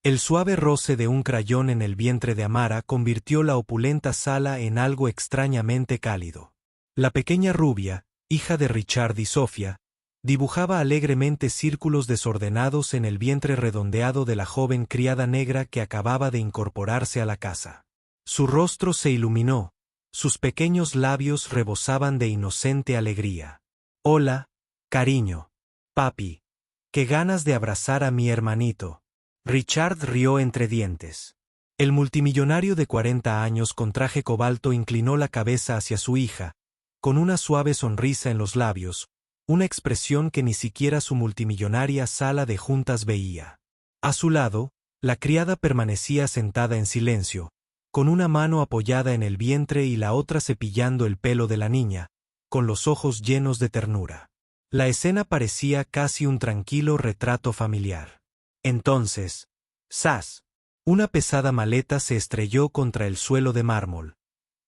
El suave roce de un crayón en el vientre de Amara convirtió la opulenta sala en algo extrañamente cálido. La pequeña rubia, hija de Richard y Sofía, dibujaba alegremente círculos desordenados en el vientre redondeado de la joven criada negra que acababa de incorporarse a la casa. Su rostro se iluminó, sus pequeños labios rebosaban de inocente alegría. «Hola, cariño. Papi. Qué ganas de abrazar a mi hermanito». Richard rió entre dientes. El multimillonario de 40 años con traje cobalto inclinó la cabeza hacia su hija, con una suave sonrisa en los labios, una expresión que ni siquiera su multimillonaria sala de juntas veía. A su lado, la criada permanecía sentada en silencio, con una mano apoyada en el vientre y la otra cepillando el pelo de la niña, con los ojos llenos de ternura. La escena parecía casi un tranquilo retrato familiar. Entonces, ¡zas! Una pesada maleta se estrelló contra el suelo de mármol.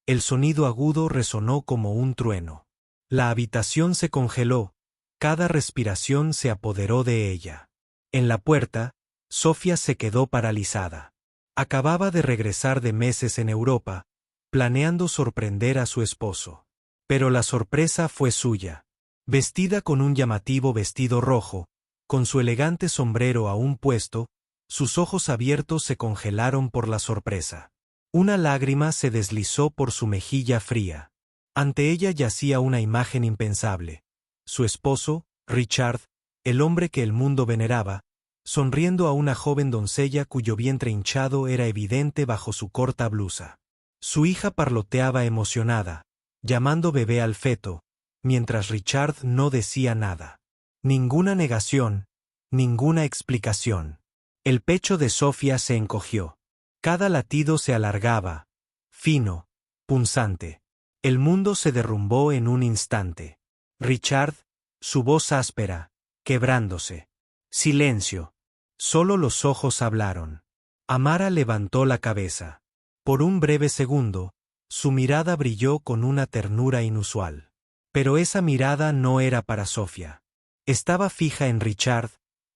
El sonido agudo resonó como un trueno. La habitación se congeló, cada respiración se apoderó de ella. En la puerta, Sofía se quedó paralizada. Acababa de regresar de meses en Europa, planeando sorprender a su esposo. Pero la sorpresa fue suya. Vestida con un llamativo vestido rojo, con su elegante sombrero aún puesto, sus ojos abiertos se congelaron por la sorpresa. Una lágrima se deslizó por su mejilla fría. Ante ella yacía una imagen impensable. Su esposo, Richard, el hombre que el mundo veneraba, sonriendo a una joven doncella cuyo vientre hinchado era evidente bajo su corta blusa. Su hija parloteaba emocionada, llamando bebé al feto, mientras Richard no decía nada. Ninguna negación, ninguna explicación. El pecho de Sofía se encogió. Cada latido se alargaba, fino, punzante. El mundo se derrumbó en un instante. Richard, su voz áspera, quebrándose. Silencio. Solo los ojos hablaron. Amara levantó la cabeza. Por un breve segundo, su mirada brilló con una ternura inusual. Pero esa mirada no era para Sofía. Estaba fija en Richard,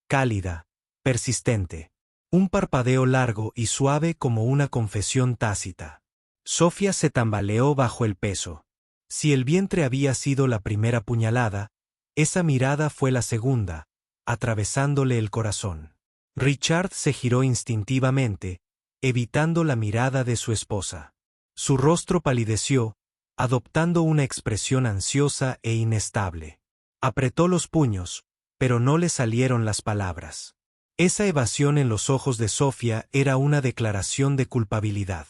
cálida, persistente. Un parpadeo largo y suave como una confesión tácita. Sofía se tambaleó bajo el peso. Si el vientre había sido la primera puñalada, esa mirada fue la segunda, atravesándole el corazón. Richard se giró instintivamente, evitando la mirada de su esposa. Su rostro palideció, adoptando una expresión ansiosa e inestable. Apretó los puños, pero no le salieron las palabras. Esa evasión en los ojos de Sofía era una declaración de culpabilidad.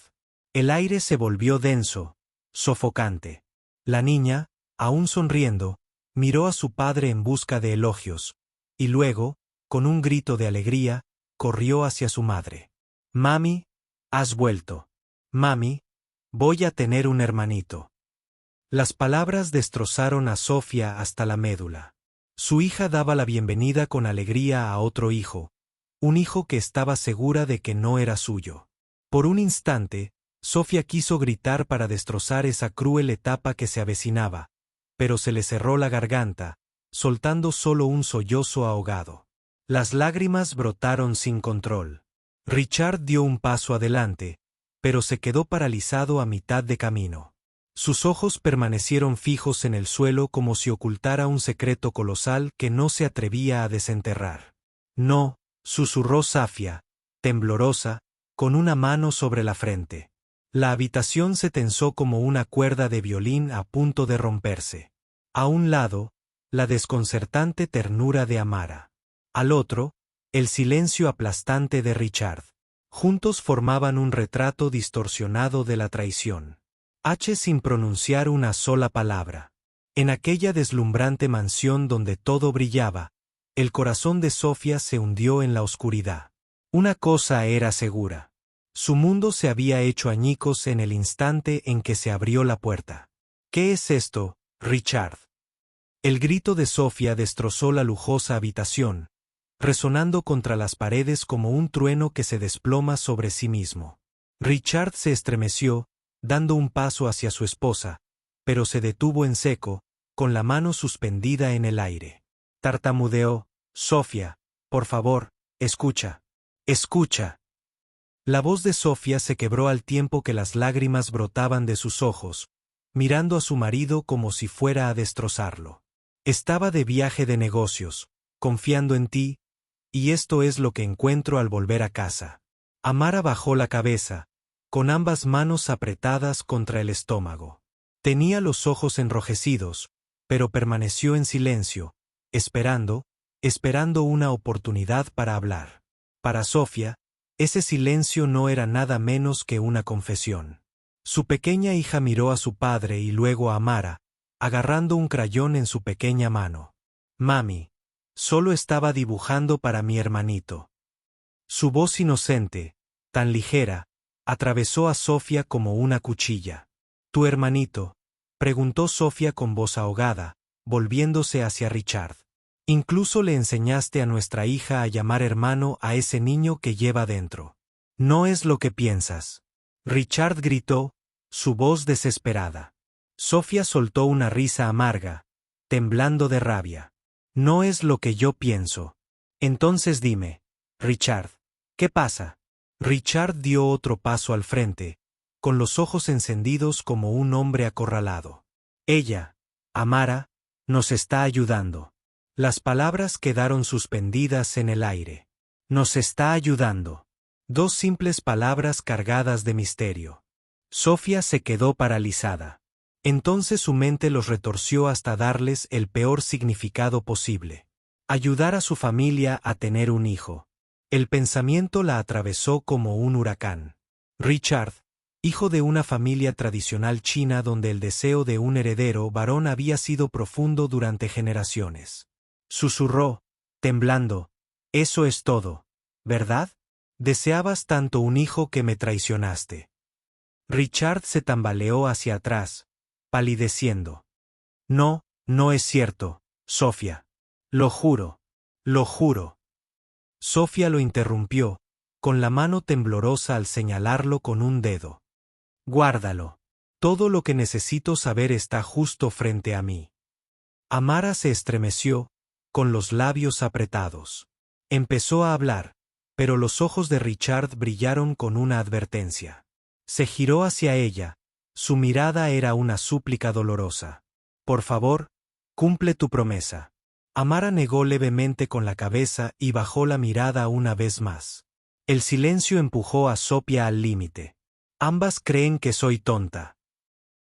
El aire se volvió denso, sofocante. La niña, aún sonriendo, miró a su padre en busca de elogios, y luego, con un grito de alegría, corrió hacia su madre. «Mami, has vuelto. Mami, voy a tener un hermanito». Las palabras destrozaron a Sofía hasta la médula. Su hija daba la bienvenida con alegría a otro hijo, un hijo que estaba segura de que no era suyo. Por un instante, Sofía quiso gritar para destrozar esa cruel etapa que se avecinaba, pero se le cerró la garganta, soltando solo un sollozo ahogado. Las lágrimas brotaron sin control. Richard dio un paso adelante, pero se quedó paralizado a mitad de camino. Sus ojos permanecieron fijos en el suelo como si ocultara un secreto colosal que no se atrevía a desenterrar. «No», susurró Sofía, temblorosa, con una mano sobre la frente. La habitación se tensó como una cuerda de violín a punto de romperse. A un lado, la desconcertante ternura de Amara. Al otro, el silencio aplastante de Richard. Juntos formaban un retrato distorsionado de la traición. Sin pronunciar una sola palabra. En aquella deslumbrante mansión donde todo brillaba, el corazón de Sofía se hundió en la oscuridad. Una cosa era segura. Su mundo se había hecho añicos en el instante en que se abrió la puerta. «¿Qué es esto, Richard?» El grito de Sofía destrozó la lujosa habitación, resonando contra las paredes como un trueno que se desploma sobre sí mismo. Richard se estremeció, dando un paso hacia su esposa, pero se detuvo en seco, con la mano suspendida en el aire. Tartamudeó: «Sofía, por favor, escucha». Escucha. La voz de Sofía se quebró al tiempo que las lágrimas brotaban de sus ojos, mirando a su marido como si fuera a destrozarlo. Estaba de viaje de negocios, confiando en ti, y esto es lo que encuentro al volver a casa. Amara bajó la cabeza, con ambas manos apretadas contra el estómago. Tenía los ojos enrojecidos, pero permaneció en silencio, esperando una oportunidad para hablar. Para Sofía, ese silencio no era nada menos que una confesión. Su pequeña hija miró a su padre y luego a Amara, agarrando un crayón en su pequeña mano. Mami, solo estaba dibujando para mi hermanito. Su voz inocente, tan ligera, atravesó a Sofía como una cuchilla. ¿Tu hermanito?, preguntó Sofía con voz ahogada, volviéndose hacia Richard. Incluso le enseñaste a nuestra hija a llamar hermano a ese niño que lleva dentro. No es lo que piensas. Richard gritó, su voz desesperada. Sofía soltó una risa amarga, temblando de rabia. No es lo que yo pienso. Entonces dime, Richard, ¿qué pasa? Richard dio otro paso al frente, con los ojos encendidos como un hombre acorralado. Ella, Amara, nos está ayudando. Las palabras quedaron suspendidas en el aire. Nos está ayudando. Dos simples palabras cargadas de misterio. Sofía se quedó paralizada. Entonces su mente los retorció hasta darles el peor significado posible. Ayudar a su familia a tener un hijo. El pensamiento la atravesó como un huracán. Richard, hijo de una familia tradicional china donde el deseo de un heredero varón había sido profundo durante generaciones. Susurró, temblando, eso es todo, ¿verdad? Deseabas tanto un hijo que me traicionaste. Richard se tambaleó hacia atrás, palideciendo. No, no es cierto, Sofía. Lo juro, lo juro. Sofía lo interrumpió, con la mano temblorosa al señalarlo con un dedo. Guárdalo. Todo lo que necesito saber está justo frente a mí. Amara se estremeció, con los labios apretados. Empezó a hablar, pero los ojos de Richard brillaron con una advertencia. Se giró hacia ella, su mirada era una súplica dolorosa. Por favor, cumple tu promesa. Amara negó levemente con la cabeza y bajó la mirada una vez más. El silencio empujó a Sofía al límite. Ambas creen que soy tonta.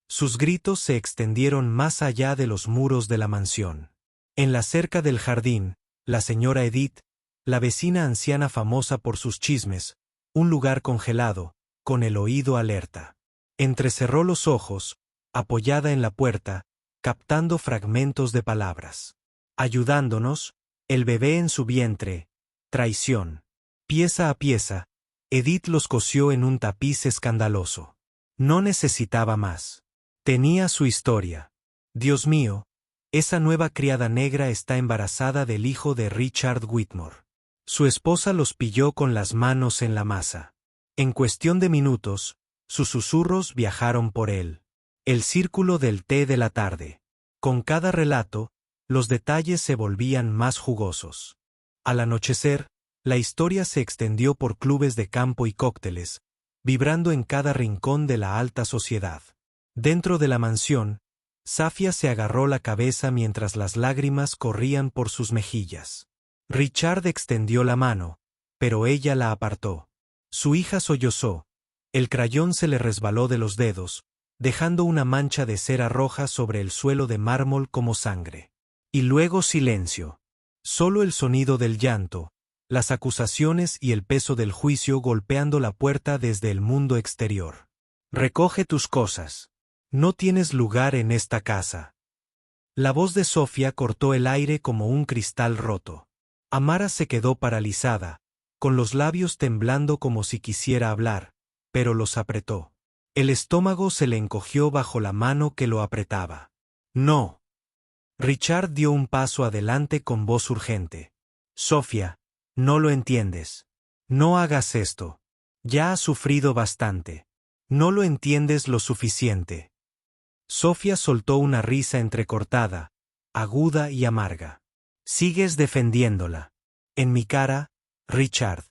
Sus gritos se extendieron más allá de los muros de la mansión. En la cerca del jardín, la señora Edith, la vecina anciana famosa por sus chismes, un lugar congelado, con el oído alerta. Entrecerró los ojos, apoyada en la puerta, captando fragmentos de palabras. Ayudándonos, el bebé en su vientre, traición. Pieza a pieza, Edith los cosió en un tapiz escandaloso. No necesitaba más. Tenía su historia. Dios mío, esa nueva criada negra está embarazada del hijo de Richard Whitmore. Su esposa los pilló con las manos en la masa. En cuestión de minutos, sus susurros viajaron por él. El círculo del té de la tarde. Con cada relato, los detalles se volvían más jugosos. Al anochecer, la historia se extendió por clubes de campo y cócteles, vibrando en cada rincón de la alta sociedad. Dentro de la mansión, Sofía se agarró la cabeza mientras las lágrimas corrían por sus mejillas. Richard extendió la mano, pero ella la apartó. Su hija sollozó. El crayón se le resbaló de los dedos, dejando una mancha de cera roja sobre el suelo de mármol como sangre. Y luego silencio. Solo el sonido del llanto, las acusaciones y el peso del juicio golpeando la puerta desde el mundo exterior. Recoge tus cosas. No tienes lugar en esta casa. La voz de Sofía cortó el aire como un cristal roto. Amara se quedó paralizada, con los labios temblando como si quisiera hablar, pero los apretó. El estómago se le encogió bajo la mano que lo apretaba. No. Richard dio un paso adelante con voz urgente. Sofía, no lo entiendes. No hagas esto. Ya has sufrido bastante. No lo entiendes lo suficiente. Sofía soltó una risa entrecortada, aguda y amarga. Sigues defendiéndola. En mi cara, Richard.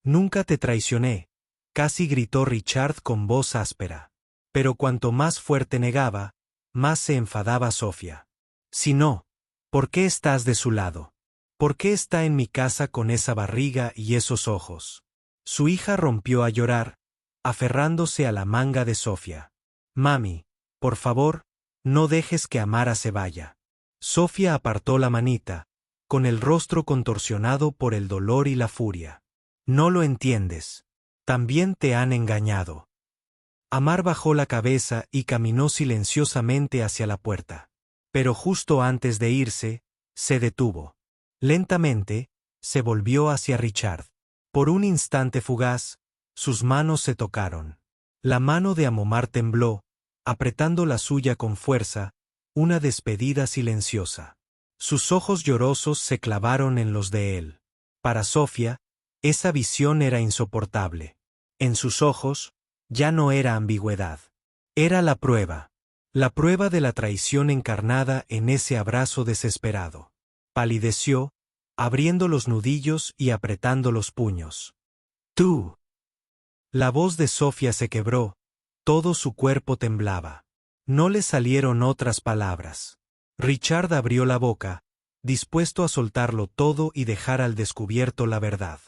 Nunca te traicioné, casi gritó Richard con voz áspera. Pero cuanto más fuerte negaba, más se enfadaba Sofía. Si no, ¿por qué estás de su lado? ¿Por qué está en mi casa con esa barriga y esos ojos? Su hija rompió a llorar, aferrándose a la manga de Sofía. Mami, por favor, no dejes que Amara se vaya. Sofía apartó la manita, con el rostro contorsionado por el dolor y la furia. No lo entiendes. También te han engañado. Amar bajó la cabeza y caminó silenciosamente hacia la puerta. Pero justo antes de irse, se detuvo. Lentamente, se volvió hacia Richard. Por un instante fugaz, sus manos se tocaron. La mano de Amomar tembló, apretando la suya con fuerza, una despedida silenciosa. Sus ojos llorosos se clavaron en los de él. Para Sofía, esa visión era insoportable. En sus ojos, ya no era ambigüedad. Era la prueba de la traición encarnada en ese abrazo desesperado. Palideció, abriendo los nudillos y apretando los puños. ¡Tú! La voz de Sofía se quebró, todo su cuerpo temblaba. No le salieron otras palabras. Richard abrió la boca, dispuesto a soltarlo todo y dejar al descubierto la verdad.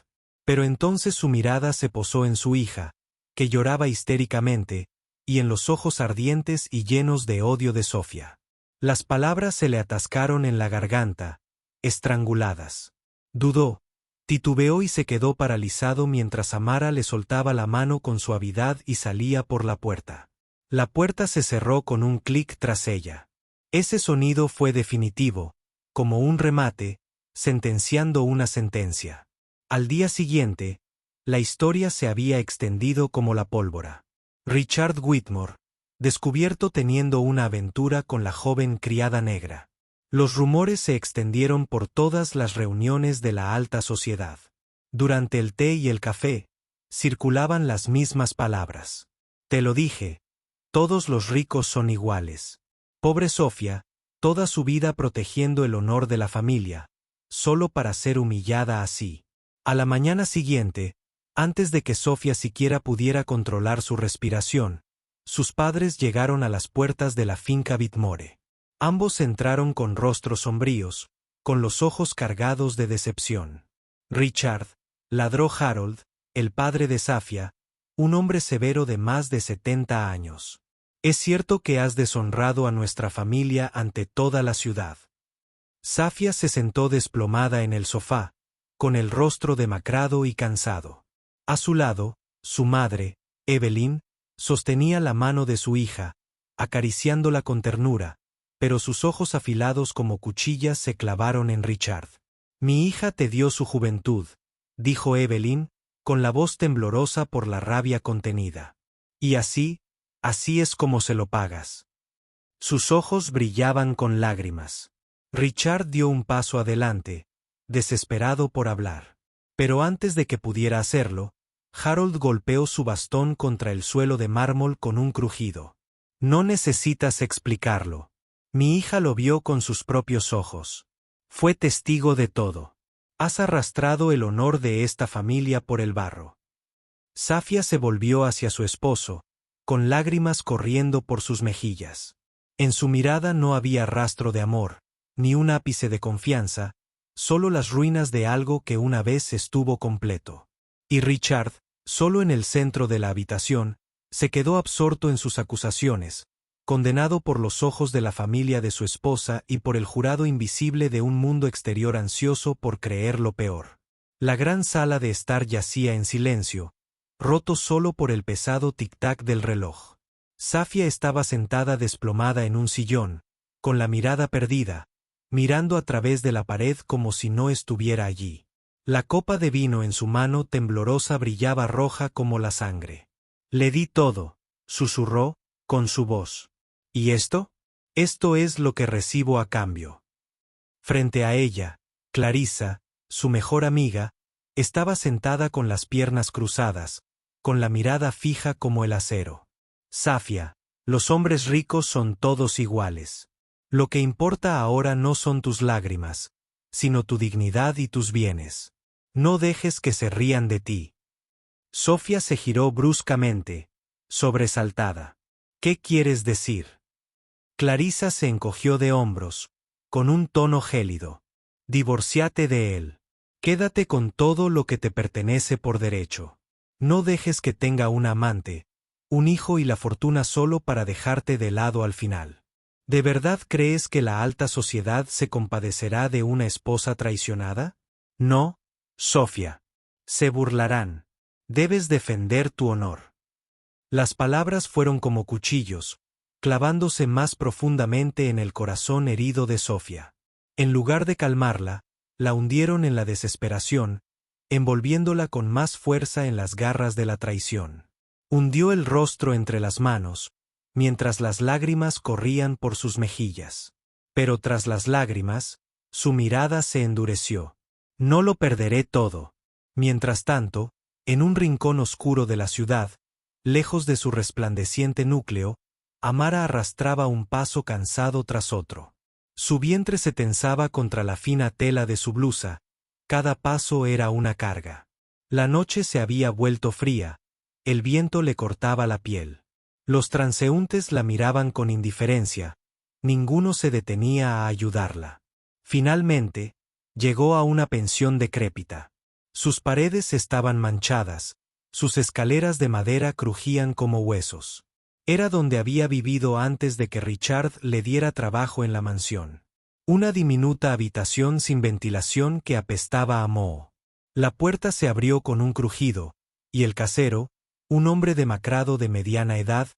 Pero entonces su mirada se posó en su hija, que lloraba histéricamente, y en los ojos ardientes y llenos de odio de Sofía. Las palabras se le atascaron en la garganta, estranguladas. Dudó, titubeó y se quedó paralizado mientras Amara le soltaba la mano con suavidad y salía por la puerta. La puerta se cerró con un clic tras ella. Ese sonido fue definitivo, como un remate, sentenciando una sentencia. Al día siguiente, la historia se había extendido como la pólvora. Richard Whitmore, descubierto teniendo una aventura con la joven criada negra. Los rumores se extendieron por todas las reuniones de la alta sociedad. Durante el té y el café, circulaban las mismas palabras. Te lo dije, todos los ricos son iguales. Pobre Sofía, toda su vida protegiendo el honor de la familia, solo para ser humillada así. A la mañana siguiente, antes de que Sofía siquiera pudiera controlar su respiración, sus padres llegaron a las puertas de la finca Whitmore. Ambos entraron con rostros sombríos, con los ojos cargados de decepción. Richard, ladró Harold, el padre de Safia, un hombre severo de más de 70 años. Es cierto que has deshonrado a nuestra familia ante toda la ciudad. Safia se sentó desplomada en el sofá, con el rostro demacrado y cansado. A su lado, su madre, Evelyn, sostenía la mano de su hija, acariciándola con ternura, pero sus ojos afilados como cuchillas se clavaron en Richard. Mi hija te dio su juventud, dijo Evelyn, con la voz temblorosa por la rabia contenida. Y así es como se lo pagas. Sus ojos brillaban con lágrimas. Richard dio un paso adelante, desesperado por hablar. Pero antes de que pudiera hacerlo, Harold golpeó su bastón contra el suelo de mármol con un crujido. No necesitas explicarlo. Mi hija lo vio con sus propios ojos. Fue testigo de todo. Has arrastrado el honor de esta familia por el barro. Safia se volvió hacia su esposo, con lágrimas corriendo por sus mejillas. En su mirada no había rastro de amor, ni un ápice de confianza, solo las ruinas de algo que una vez estuvo completo. Y Richard, solo en el centro de la habitación, se quedó absorto en sus acusaciones, condenado por los ojos de la familia de su esposa y por el jurado invisible de un mundo exterior ansioso por creer lo peor. La gran sala de estar yacía en silencio, roto solo por el pesado tic-tac del reloj. Safia estaba sentada desplomada en un sillón, con la mirada perdida, mirando a través de la pared como si no estuviera allí. La copa de vino en su mano temblorosa brillaba roja como la sangre. Le di todo, susurró, con su voz. ¿Y esto? Esto es lo que recibo a cambio. Frente a ella, Clarissa, su mejor amiga, estaba sentada con las piernas cruzadas, con la mirada fija como el acero. Safia, los hombres ricos son todos iguales. Lo que importa ahora no son tus lágrimas, sino tu dignidad y tus bienes. No dejes que se rían de ti. Sofía se giró bruscamente, sobresaltada. ¿Qué quieres decir? Clarisa se encogió de hombros, con un tono gélido. Divorciate de él. Quédate con todo lo que te pertenece por derecho. No dejes que tenga un amante, un hijo y la fortuna solo para dejarte de lado al final. ¿De verdad crees que la alta sociedad se compadecerá de una esposa traicionada? No, Sofía. Se burlarán. Debes defender tu honor. Las palabras fueron como cuchillos, clavándose más profundamente en el corazón herido de Sofía. En lugar de calmarla, la hundieron en la desesperación, envolviéndola con más fuerza en las garras de la traición. Hundió el rostro entre las manos, mientras las lágrimas corrían por sus mejillas. Pero tras las lágrimas, su mirada se endureció. No lo perderé todo. Mientras tanto, en un rincón oscuro de la ciudad, lejos de su resplandeciente núcleo, Amara arrastraba un paso cansado tras otro. Su vientre se tensaba contra la fina tela de su blusa, cada paso era una carga. La noche se había vuelto fría, el viento le cortaba la piel. Los transeúntes la miraban con indiferencia, ninguno se detenía a ayudarla. Finalmente, llegó a una pensión decrépita. Sus paredes estaban manchadas, sus escaleras de madera crujían como huesos. Era donde había vivido antes de que Richard le diera trabajo en la mansión. Una diminuta habitación sin ventilación que apestaba a moho. La puerta se abrió con un crujido, y el casero, un hombre demacrado de mediana edad,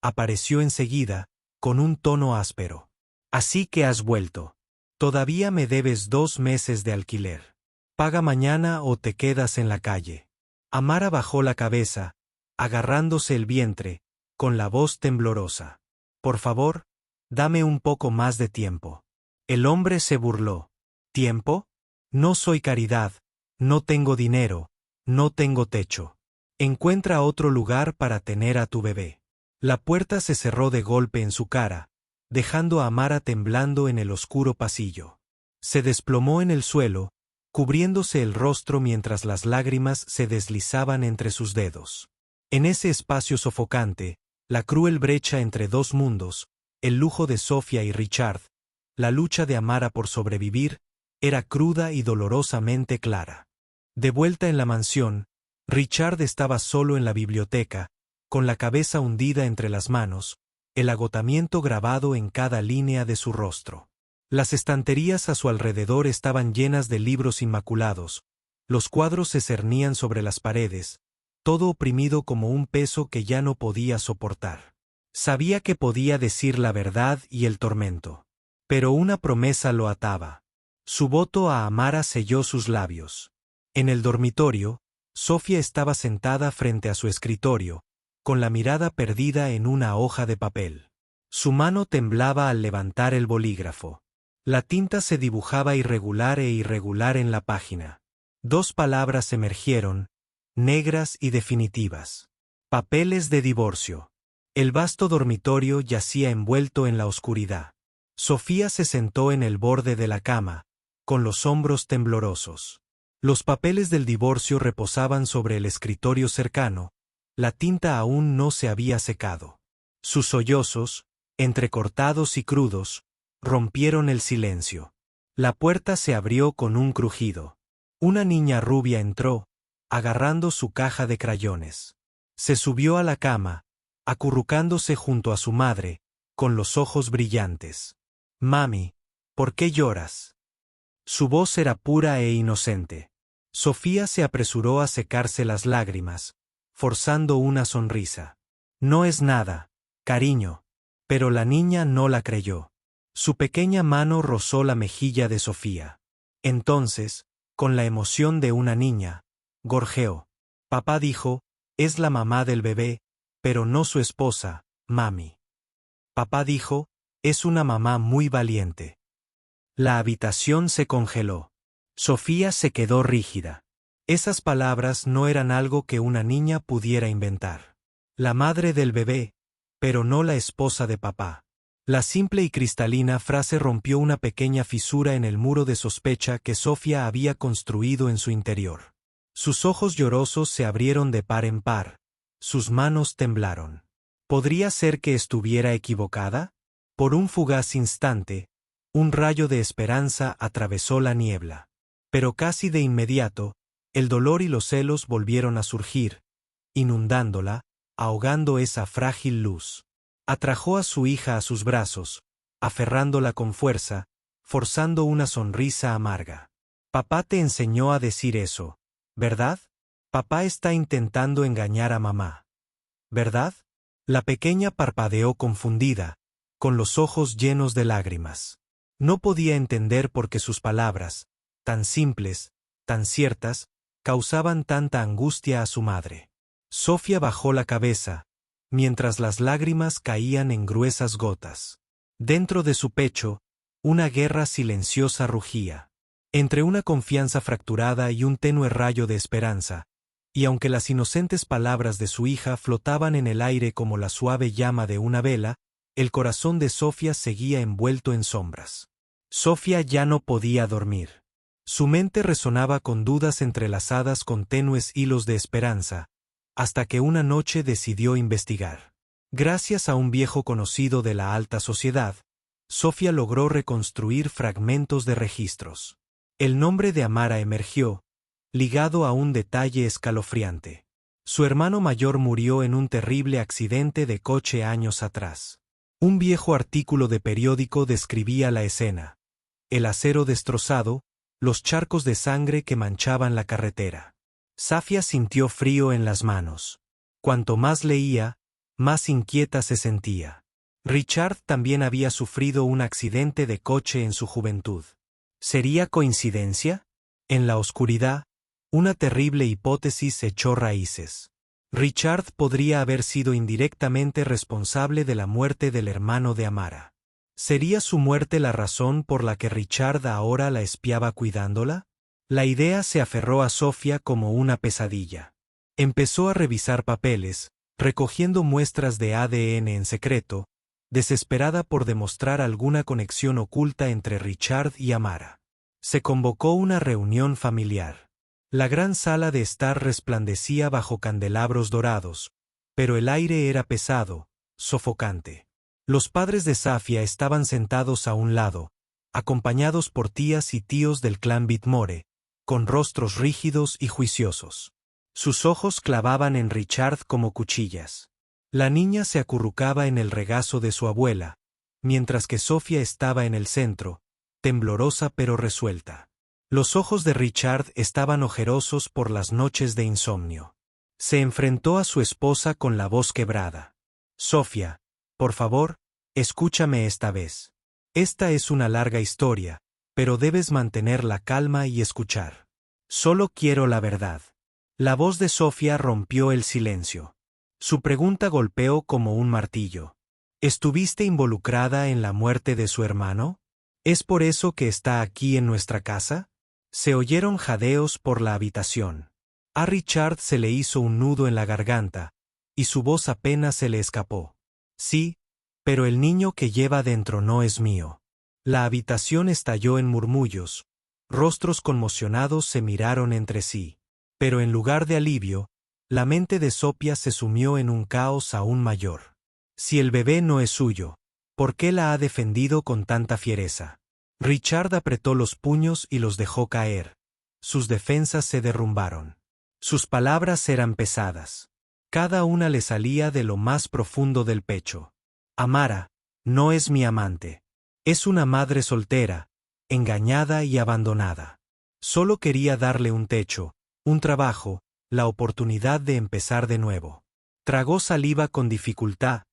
apareció enseguida, con un tono áspero. Así que has vuelto. Todavía me debes 2 meses de alquiler. Paga mañana o te quedas en la calle. Amara bajó la cabeza, agarrándose el vientre, con la voz temblorosa. Por favor, dame un poco más de tiempo. El hombre se burló. ¿Tiempo? No soy caridad, no tengo dinero, no tengo techo. Encuentra otro lugar para tener a tu bebé. La puerta se cerró de golpe en su cara, dejando a Amara temblando en el oscuro pasillo. Se desplomó en el suelo, cubriéndose el rostro mientras las lágrimas se deslizaban entre sus dedos. En ese espacio sofocante, la cruel brecha entre dos mundos, el lujo de Sofía y Richard, la lucha de Amara por sobrevivir, era cruda y dolorosamente clara. De vuelta en la mansión, Richard estaba solo en la biblioteca, con la cabeza hundida entre las manos, el agotamiento grabado en cada línea de su rostro. Las estanterías a su alrededor estaban llenas de libros inmaculados, los cuadros se cernían sobre las paredes, todo oprimido como un peso que ya no podía soportar. Sabía que podía decir la verdad y el tormento. Pero una promesa lo ataba. Su voto a Amara selló sus labios. En el dormitorio, Sofía estaba sentada frente a su escritorio, con la mirada perdida en una hoja de papel. Su mano temblaba al levantar el bolígrafo. La tinta se dibujaba irregular en la página. 2 palabras emergieron, negras y definitivas. Papeles de divorcio. El vasto dormitorio yacía envuelto en la oscuridad. Sofía se sentó en el borde de la cama, con los hombros temblorosos. Los papeles del divorcio reposaban sobre el escritorio cercano, la tinta aún no se había secado. Sus sollozos, entrecortados y crudos, rompieron el silencio. La puerta se abrió con un crujido. Una niña rubia entró, agarrando su caja de crayones. Se subió a la cama, acurrucándose junto a su madre, con los ojos brillantes. «Mami, ¿por qué lloras?» Su voz era pura e inocente. Sofía se apresuró a secarse las lágrimas, forzando una sonrisa. «No es nada, cariño». Pero la niña no la creyó. Su pequeña mano rozó la mejilla de Sofía. Entonces, con la emoción de una niña, gorjeó. «Papá dijo, es la mamá del bebé, pero no su esposa, mami. Papá dijo, es una mamá muy valiente». La habitación se congeló. Sofía se quedó rígida. Esas palabras no eran algo que una niña pudiera inventar. La madre del bebé, pero no la esposa de papá. La simple y cristalina frase rompió una pequeña fisura en el muro de sospecha que Sofía había construido en su interior. Sus ojos llorosos se abrieron de par en par, sus manos temblaron. ¿Podría ser que estuviera equivocada? Por un fugaz instante, un rayo de esperanza atravesó la niebla. Pero casi de inmediato, el dolor y los celos volvieron a surgir, inundándola, ahogando esa frágil luz. Atrajo a su hija a sus brazos, aferrándola con fuerza, forzando una sonrisa amarga. Papá te enseñó a decir eso, ¿verdad? Papá está intentando engañar a mamá, ¿verdad? La pequeña parpadeó confundida, con los ojos llenos de lágrimas. No podía entender por qué sus palabras, tan simples, tan ciertas, causaban tanta angustia a su madre. Sofía bajó la cabeza, mientras las lágrimas caían en gruesas gotas. Dentro de su pecho, una guerra silenciosa rugía. Entre una confianza fracturada y un tenue rayo de esperanza, y aunque las inocentes palabras de su hija flotaban en el aire como la suave llama de una vela, el corazón de Sofía seguía envuelto en sombras. Sofía ya no podía dormir. Su mente resonaba con dudas entrelazadas con tenues hilos de esperanza, hasta que una noche decidió investigar. Gracias a un viejo conocido de la alta sociedad, Sofía logró reconstruir fragmentos de registros. El nombre de Amara emergió, ligado a un detalle escalofriante. Su hermano mayor murió en un terrible accidente de coche años atrás. Un viejo artículo de periódico describía la escena: el acero destrozado, los charcos de sangre que manchaban la carretera. Safia sintió frío en las manos. Cuanto más leía, más inquieta se sentía. Richard también había sufrido un accidente de coche en su juventud. ¿Sería coincidencia? En la oscuridad, una terrible hipótesis echó raíces. Richard podría haber sido indirectamente responsable de la muerte del hermano de Amara. ¿Sería su muerte la razón por la que Richard ahora la espiaba cuidándola? La idea se aferró a Sofía como una pesadilla. Empezó a revisar papeles, recogiendo muestras de ADN en secreto, desesperada por demostrar alguna conexión oculta entre Richard y Amara. Se convocó una reunión familiar. La gran sala de estar resplandecía bajo candelabros dorados, pero el aire era pesado, sofocante. Los padres de Safia estaban sentados a un lado, acompañados por tías y tíos del clan Whitmore, con rostros rígidos y juiciosos. Sus ojos clavaban en Richard como cuchillas. La niña se acurrucaba en el regazo de su abuela, mientras que Sofía estaba en el centro, temblorosa pero resuelta. Los ojos de Richard estaban ojerosos por las noches de insomnio. Se enfrentó a su esposa con la voz quebrada. Sofía, por favor, escúchame esta vez. Esta es una larga historia, pero debes mantener la calma y escuchar. Solo quiero la verdad. La voz de Sofía rompió el silencio. Su pregunta golpeó como un martillo. ¿Estuviste involucrada en la muerte de su hermano? ¿Es por eso que está aquí en nuestra casa? Se oyeron jadeos por la habitación. A Richard se le hizo un nudo en la garganta, y su voz apenas se le escapó. Sí, pero el niño que lleva dentro no es mío. La habitación estalló en murmullos. Rostros conmocionados se miraron entre sí. Pero en lugar de alivio, la mente de Sofía se sumió en un caos aún mayor. Si el bebé no es suyo, ¿por qué la ha defendido con tanta fiereza? Richard apretó los puños y los dejó caer. Sus defensas se derrumbaron. Sus palabras eran pesadas. Cada una le salía de lo más profundo del pecho. Amara, no es mi amante. Es una madre soltera, engañada y abandonada. Solo quería darle un techo, un trabajo, la oportunidad de empezar de nuevo. Tragó saliva con dificultad,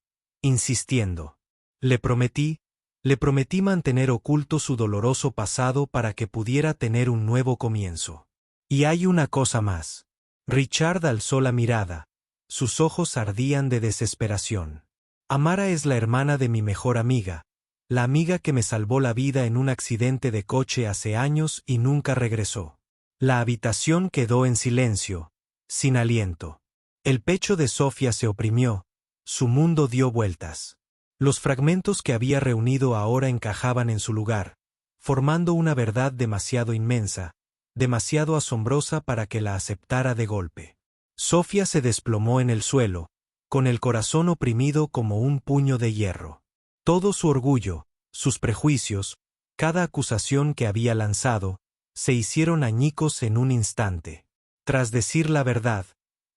insistiendo. Le prometí mantener oculto su doloroso pasado para que pudiera tener un nuevo comienzo. Y hay una cosa más. Richard alzó la mirada. Sus ojos ardían de desesperación. Amara es la hermana de mi mejor amiga, la amiga que me salvó la vida en un accidente de coche hace años y nunca regresó. La habitación quedó en silencio, sin aliento. El pecho de Sofía se oprimió, su mundo dio vueltas. Los fragmentos que había reunido ahora encajaban en su lugar, formando una verdad demasiado inmensa, demasiado asombrosa para que la aceptara de golpe. Sofía se desplomó en el suelo, con el corazón oprimido como un puño de hierro. Todo su orgullo, sus prejuicios, cada acusación que había lanzado, se hicieron añicos en un instante. Tras decir la verdad,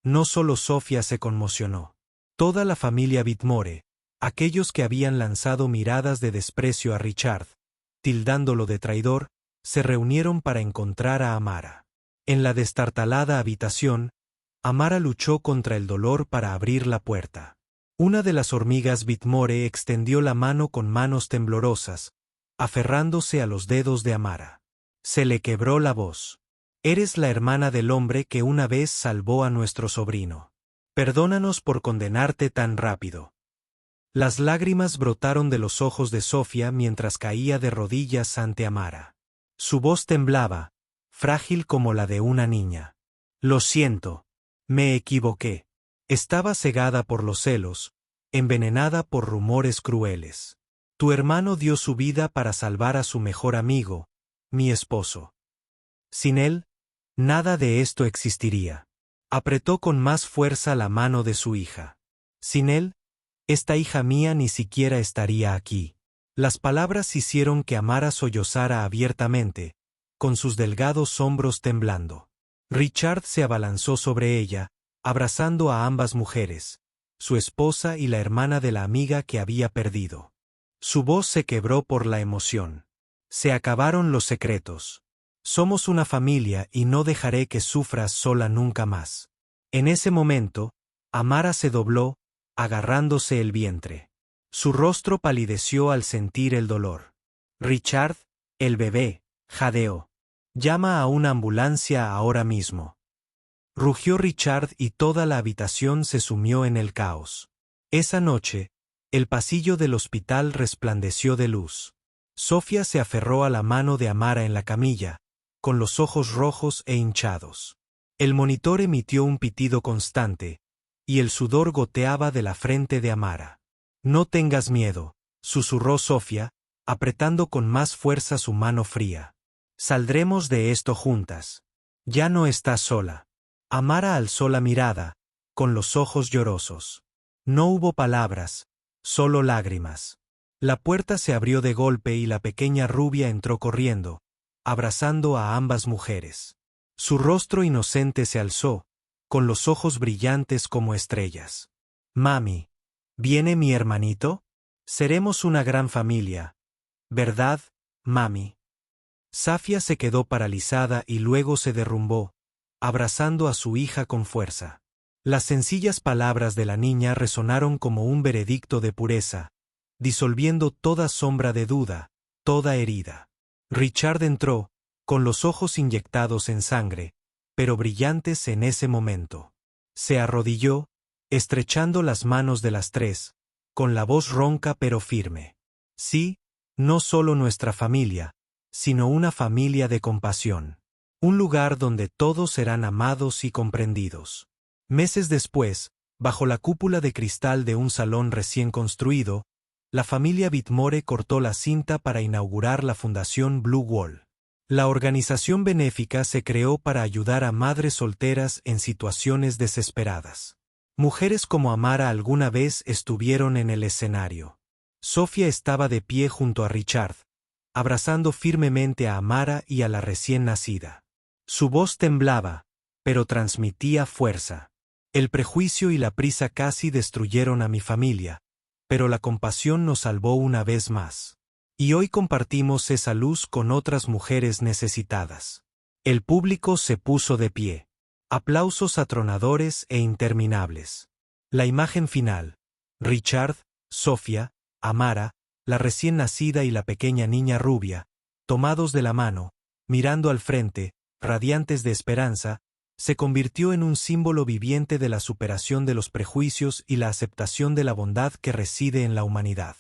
no solo Sofía se conmocionó. Toda la familia Whitmore, aquellos que habían lanzado miradas de desprecio a Richard, tildándolo de traidor, se reunieron para encontrar a Amara. En la destartalada habitación, Amara luchó contra el dolor para abrir la puerta. Una de las hormigas Whitmore extendió la mano con manos temblorosas, aferrándose a los dedos de Amara. Se le quebró la voz. «Eres la hermana del hombre que una vez salvó a nuestro sobrino. Perdónanos por condenarte tan rápido». Las lágrimas brotaron de los ojos de Sofía mientras caía de rodillas ante Amara. Su voz temblaba, frágil como la de una niña. «Lo siento. Me equivoqué. Estaba cegada por los celos, envenenada por rumores crueles. Tu hermano dio su vida para salvar a su mejor amigo, mi esposo. Sin él, nada de esto existiría». Apretó con más fuerza la mano de su hija. Sin él, esta hija mía ni siquiera estaría aquí. Las palabras hicieron que Amara sollozara abiertamente, con sus delgados hombros temblando. Richard se abalanzó sobre ella, abrazando a ambas mujeres, su esposa y la hermana de la amiga que había perdido. Su voz se quebró por la emoción. Se acabaron los secretos. Somos una familia y no dejaré que sufras sola nunca más. En ese momento, Amara se dobló, agarrándose el vientre. Su rostro palideció al sentir el dolor. «Richard, el bebé», jadeó. «Llama a una ambulancia ahora mismo». Rugió Richard y toda la habitación se sumió en el caos. Esa noche, el pasillo del hospital resplandeció de luz. Sofía se aferró a la mano de Amara en la camilla, con los ojos rojos e hinchados. El monitor emitió un pitido constante, y el sudor goteaba de la frente de Amara. «No tengas miedo», susurró Sofía, apretando con más fuerza su mano fría. «Saldremos de esto juntas. Ya no estás sola». Amara alzó la mirada, con los ojos llorosos. No hubo palabras, solo lágrimas. La puerta se abrió de golpe y la pequeña rubia entró corriendo, abrazando a ambas mujeres. Su rostro inocente se alzó, con los ojos brillantes como estrellas. «Mami, ¿viene mi hermanito? Seremos una gran familia. ¿Verdad, mami?» Safia se quedó paralizada y luego se derrumbó, abrazando a su hija con fuerza. Las sencillas palabras de la niña resonaron como un veredicto de pureza, disolviendo toda sombra de duda, toda herida. Richard entró, con los ojos inyectados en sangre, pero brillantes en ese momento. Se arrodilló, estrechando las manos de las tres, con la voz ronca pero firme. «Sí, no solo nuestra familia, sino una familia de compasión. Un lugar donde todos serán amados y comprendidos». Meses después, bajo la cúpula de cristal de un salón recién construido, la familia Whitmore cortó la cinta para inaugurar la Fundación Blue Wall. La organización benéfica se creó para ayudar a madres solteras en situaciones desesperadas. Mujeres como Amara alguna vez estuvieron en el escenario. Sofía estaba de pie junto a Richard, abrazando firmemente a Amara y a la recién nacida. Su voz temblaba, pero transmitía fuerza. «El prejuicio y la prisa casi destruyeron a mi familia, pero la compasión nos salvó una vez más. Y hoy compartimos esa luz con otras mujeres necesitadas». El público se puso de pie. Aplausos atronadores e interminables. La imagen final. Richard, Sofía, Amara, la recién nacida y la pequeña niña rubia, tomados de la mano, mirando al frente, radiantes de esperanza, se convirtió en un símbolo viviente de la superación de los prejuicios y la aceptación de la bondad que reside en la humanidad.